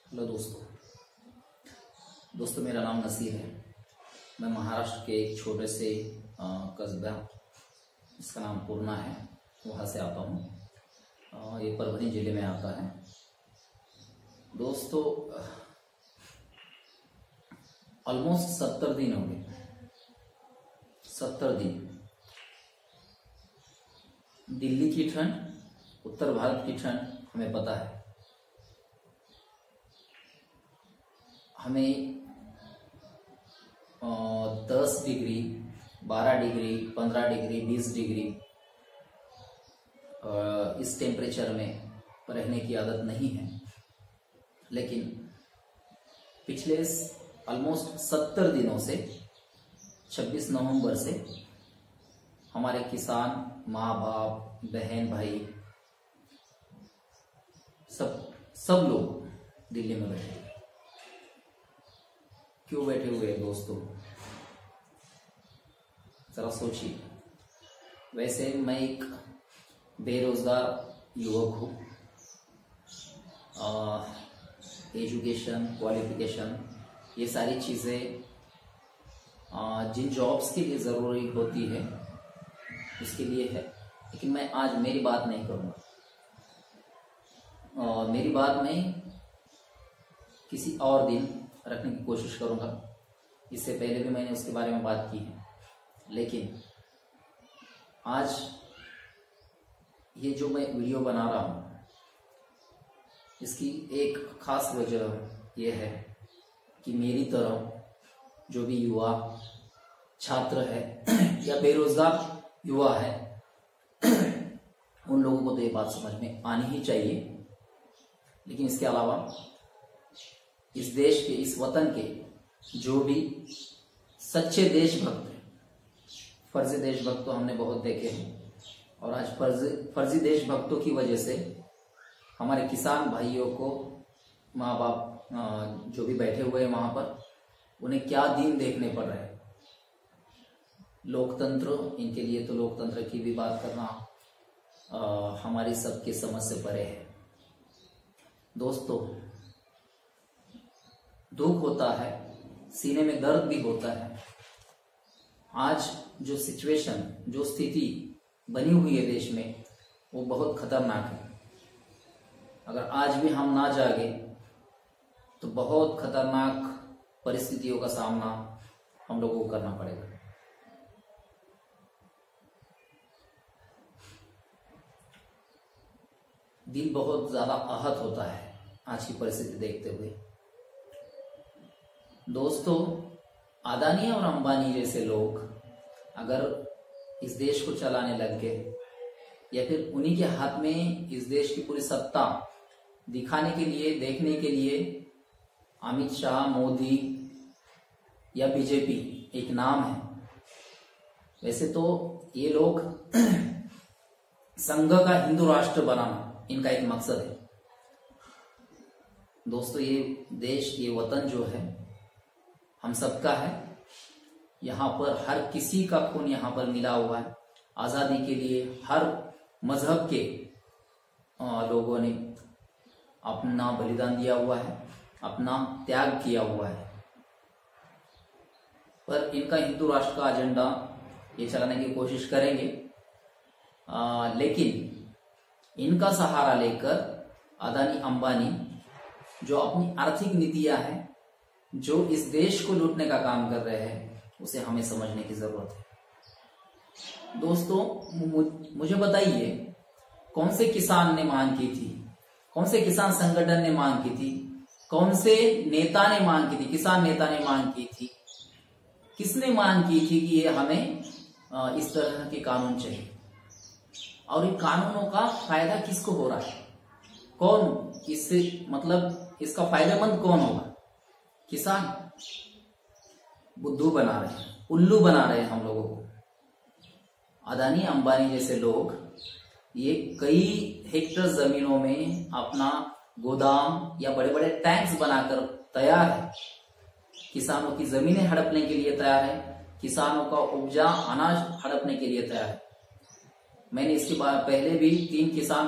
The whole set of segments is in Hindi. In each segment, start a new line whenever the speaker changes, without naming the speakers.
हेलो दोस्तों मेरा नाम नसीर है। मैं महाराष्ट्र के एक छोटे से कस्बा जिसका नाम पूर्णा है वहाँ से आता हूँ। ये परभनी जिले में आता है। दोस्तों ऑलमोस्ट 70 दिन हो गए। 70 दिन दिल्ली की ठंड, उत्तर भारत की ठंड हमें पता है। हमें 10 डिग्री, 12 डिग्री, 15 डिग्री, 20 डिग्री इस टेम्परेचर में रहने की आदत नहीं है। लेकिन पिछले ऑलमोस्ट 70 दिनों से 26 नवंबर से हमारे किसान, माँ बाप, बहन भाई सब लोग दिल्ली में बैठे। क्यों बैठे हुए हैं दोस्तों? जरा सोचिए। वैसे मैं एक बेरोजगार युवक हूँ। एजुकेशन, क्वालिफिकेशन, ये सारी चीज़ें जिन जॉब्स के लिए ज़रूरी होती है उसके लिए है। लेकिन मैं आज मेरी बात नहीं करूँगा। मेरी बात मैं किसी और दिन रखने की कोशिश करूँगा। इससे पहले भी मैंने उसके बारे में बात की है। लेकिन आज ये जो मैं वीडियो बना रहा हूँ इसकी एक खास वजह यह है कि मेरी तरह जो भी युवा छात्र है या बेरोजगार युवा है उन लोगों को तो ये बात समझ में आनी ही चाहिए। लेकिन इसके अलावा इस देश के, इस वतन के जो भी सच्चे देशभक्त हैं, फर्जी देशभक्त तो हमने बहुत देखे हैं। और आज फर्जी देशभक्तों की वजह से हमारे किसान भाइयों को, माँ बाप जो भी बैठे हुए हैं वहां पर, उन्हें क्या दिन देखने पड़ रहे हैं। लोकतंत्र, इनके लिए तो लोकतंत्र की भी बात करना हमारी सबकी समझ से परे है। दोस्तों दुख होता है, सीने में दर्द भी होता है। आज जो सिचुएशन, जो स्थिति बनी हुई है देश में, वो बहुत खतरनाक है। अगर आज भी हम ना जागे तो बहुत खतरनाक परिस्थितियों का सामना हम लोगों को करना पड़ेगा। दिल बहुत ज्यादा आहत होता है आज की परिस्थिति देखते हुए। दोस्तों अदानी और अंबानी जैसे लोग अगर इस देश को चलाने लग गए या फिर उन्हीं के हाथ में इस देश की पूरी सत्ता दिखाने के लिए, देखने के लिए अमित शाह, मोदी या बीजेपी एक नाम है। वैसे तो ये लोग संघ का हिंदू राष्ट्र बनाना इनका एक मकसद है। दोस्तों ये देश, ये वतन जो है हम सबका है। यहाँ पर हर किसी का खून यहाँ पर मिला हुआ है। आजादी के लिए हर मजहब के लोगों ने अपना बलिदान दिया हुआ है, अपना त्याग किया हुआ है। पर इनका हिंदू राष्ट्र का एजेंडा ये चलाने की कोशिश करेंगे। लेकिन इनका सहारा लेकर अदानी, अंबानी जो अपनी आर्थिक नीतियां हैं, जो इस देश को लूटने का काम कर रहे हैं, उसे हमें समझने की जरूरत है। दोस्तों मुझे बताइए, कौन से किसान ने मांग की थी? कौन से किसान संगठन ने मांग की थी? कौन से नेता ने मांग की थी? किसान नेता ने मांग की थी? किसने मांग की थी कि ये हमें इस तरह के कानून चाहिए? और इन कानूनों का फायदा किसको हो रहा है? कौन इससे, मतलब इसका फायदेमंद कौन होगा? किसान। बुद्धू बना रहे हैं, उल्लू बना रहे हैं हम लोगों को। अदानी, अंबानी जैसे लोग ये कई हेक्टर जमीनों में अपना गोदाम या बड़े बड़े टैंक्स बनाकर तैयार है। किसानों की जमीनें हड़पने के लिए तैयार है, किसानों का उपजा अनाज हड़पने के लिए तैयार है। मैंने इसके बाद पहले भी 3 किसान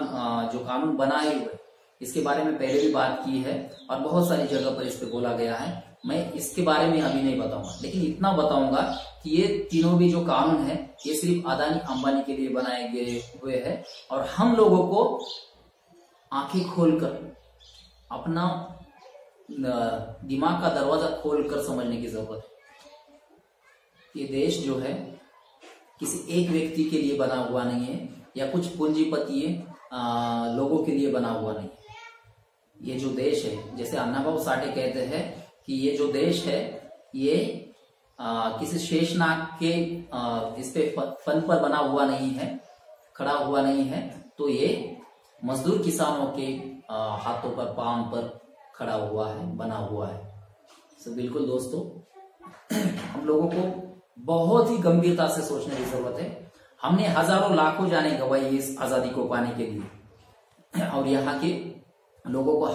जो कानून बनाए हुए, इसके बारे में पहले भी बात की है और बहुत सारी जगह पर इस पे बोला गया है। मैं इसके बारे में अभी नहीं बताऊंगा, लेकिन इतना बताऊंगा कि ये तीनों भी जो कानून है ये सिर्फ अदानी अंबानी के लिए बनाए गए हुए हैं और हम लोगों को आंखें खोलकर, अपना दिमाग का दरवाजा खोलकर समझने की जरूरत है। ये देश जो है किसी एक व्यक्ति के लिए बना हुआ नहीं है या कुछ पूंजीपति लोगों के लिए बना हुआ नहीं है। ये जो देश है, जैसे अन्नाभाऊ साठे कहते हैं कि ये जो देश है ये किसी शेषनाग के इस पे फन पर बना हुआ नहीं है, खड़ा हुआ नहीं है, तो ये मजदूर किसानों के हाथों पर, पांव पर खड़ा हुआ है, बना हुआ है। तो बिल्कुल दोस्तों, हम लोगों को बहुत ही गंभीरता से सोचने की जरूरत है। हमने हजारों लाखों जाने गंवाई इस आजादी को पाने के लिए और यहाँ के लोगों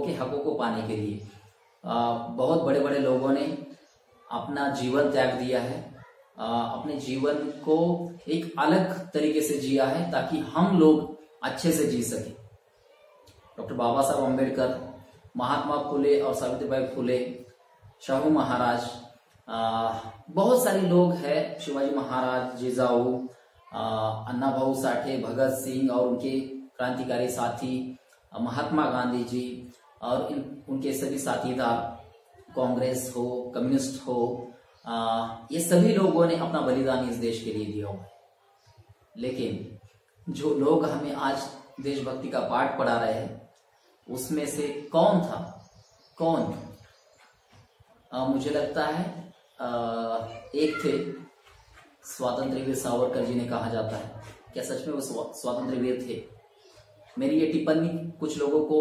के हकों को पाने के लिए बहुत बड़े बड़े लोगों ने अपना जीवन त्याग दिया है, अपने जीवन को एक अलग तरीके से जिया है ताकि हम लोग अच्छे से जी सके। डॉक्टर बाबा साहब अम्बेडकर, महात्मा फुले और सावित्रीबाई फुले, शाहू महाराज, बहुत सारे लोग हैं, शिवाजी महाराज, जिजाऊ, अन्नाभाऊ साठे, भगत सिंह और उनके क्रांतिकारी साथी, महात्मा गांधी जी और उनके सभी साथीदार, कांग्रेस हो, कम्युनिस्ट हो, ये सभी लोगों ने अपना बलिदान इस देश के लिए दिया हुआ है। लेकिन जो लोग हमें आज देशभक्ति का पाठ पढ़ा रहे हैं उसमें से कौन था, कौन मुझे लगता है एक थे स्वातंत्र्य वीर सावरकर जी ने कहा जाता है। क्या सच में वो स्वातंत्र्य वीर थे? मेरी ये टिप्पणी कुछ लोगों को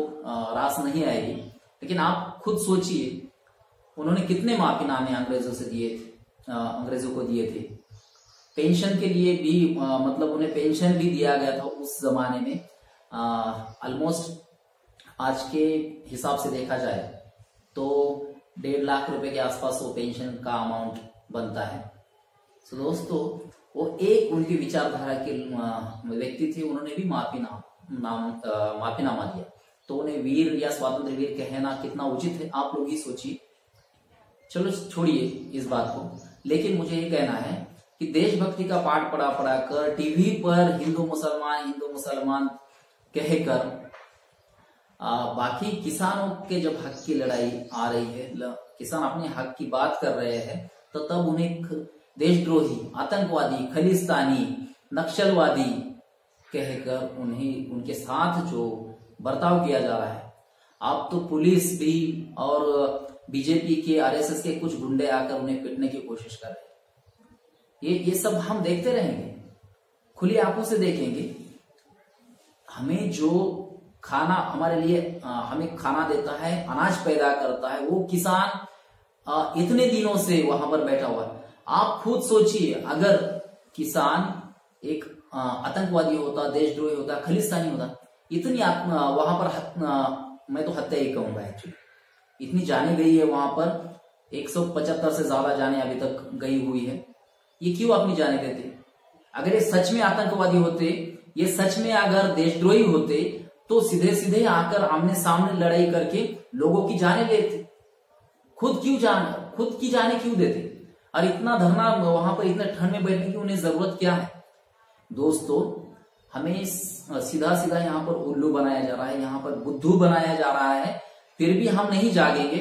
रास नहीं आएगी, लेकिन आप खुद सोचिए उन्होंने कितने माफीनामे अंग्रेजों से दिए थे, अंग्रेजों को दिए थे। पेंशन के लिए भी मतलब उन्हें पेंशन भी दिया गया था उस जमाने में। ऑलमोस्ट आज के हिसाब से देखा जाए तो 1.5 लाख रुपए के आसपास वो पेंशन का अमाउंट बनता है। तो दोस्तों, वो एक उनकी विचारधारा के व्यक्ति थे, उन्होंने भी माफीनामा दिया। तो उन्हें वीर या स्वातंत्र्य वीर कहना कितना उचित है आप लोग ही सोचिए। चलो छोड़िए इस बात को, लेकिन मुझे ये कहना है कि देशभक्ति का पाठ पढ़ा कर टीवी पर हिंदू मुसलमान कहकर बाकी किसानों के जब हक की लड़ाई आ रही है, किसान अपने हक की बात कर रहे हैं, तो तब उन्हें देशद्रोही, आतंकवादी, खलिस्तानी, नक्सलवादी कहकर उन्हें उनके साथ जो बर्ताव किया जा रहा है। अब तो पुलिस भी और बीजेपी के, आरएसएस के कुछ गुंडे आकर उन्हें पीटने की कोशिश कर रहे हैं। ये सब हम देखते रहेंगे, खुली आंखों से देखेंगे। हमें जो खाना हमारे लिए हमें खाना देता है, अनाज पैदा करता है, वो किसान इतने दिनों से वहां पर बैठा हुआ है। आप खुद सोचिए, अगर किसान एक आतंकवादी होता, देशद्रोही होता, खलिस्तानी होता, इतनी वहां पर मैं तो हत्या ही कहूंगा एक्चुअली, इतनी जाने गई है वहां पर, 175 से ज्यादा जाने अभी तक गई हुई है। ये क्यों अपनी जाने देते? अगर ये सच में आतंकवादी होते, ये सच में अगर देशद्रोही होते, तो सीधे सीधे आकर आमने सामने लड़ाई करके लोगों की जाने लेते। खुद की जाने क्यों देते? और इतना धरना वहां पर, इतने ठंड में बैठने की उन्हें जरूरत क्या है? दोस्तों, हमें सीधा सीधा यहाँ पर उल्लू बनाया जा रहा है, यहाँ पर बुद्धू बनाया जा रहा है। फिर भी हम नहीं जागेंगे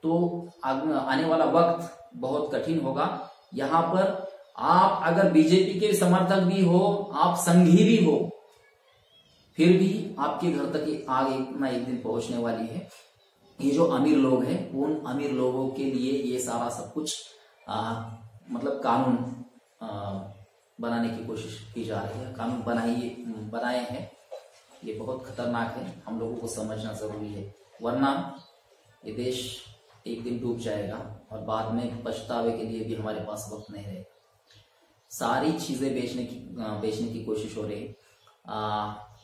तो आने वाला वक्त बहुत कठिन होगा। यहाँ पर आप अगर बीजेपी के समर्थक भी हो, आप संघी भी हो, फिर भी आपके घर तक आग एक दिन पहुंचने वाली है। ये जो अमीर लोग हैं, उन अमीर लोगों के लिए ये सारा सब कुछ मतलब कानून बनाने की कोशिश की जा रही है, कानून बनाए हैं। ये बहुत खतरनाक है, हम लोगों को समझना जरूरी है, वरना ये देश एक दिन डूब जाएगा और बाद में पछतावे के लिए भी हमारे पास वक्त नहीं रहेगा। सारी चीजें बेचने की कोशिश हो रही है।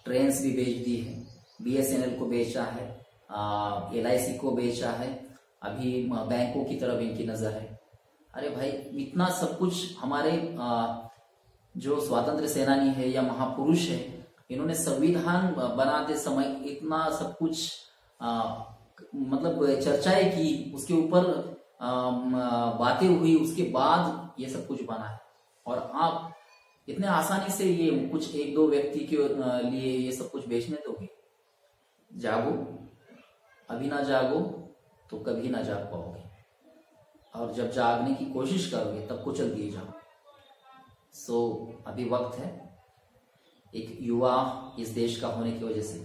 ट्रेन्स भी बेच दी है, BSNL को बेचा है, LIC को बेचा है, अभी बैंकों की तरफ इनकी नजर है। अरे भाई, इतना सब कुछ हमारे जो स्वतंत्र सेनानी है या महापुरुष है, इन्होंने संविधान बनाते समय इतना सब कुछ मतलब चर्चाएं की, उसके ऊपर बातें हुई, उसके बाद ये सब कुछ बना है। और आप इतने आसानी से ये कुछ एक दो व्यक्ति के लिए ये सब कुछ बेचने दोगे? जागो, अभी ना जागो तो कभी ना जाग पाओगे, और जब जागने की कोशिश करोगे तब कुचल दिए जाओ। सो अभी वक्त है, एक युवा इस देश का होने की वजह से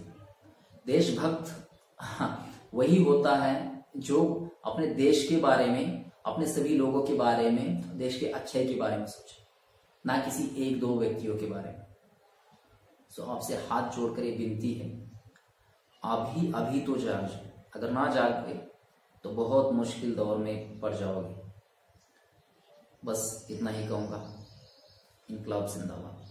देशभक्त वही होता है जो अपने देश के बारे में, अपने सभी लोगों के बारे में, देश के अच्छाई के बारे में सोचे, ना किसी एक दो व्यक्तियों के बारे में। सो आपसे हाथ जोड़कर ये विनती है, अभी तो जाग जाए। अगर ना जाग गए तो बहुत मुश्किल दौर में पड़ जाओगे। बस इतना ही कहूँगा। इनकलाब जिंदाबाद।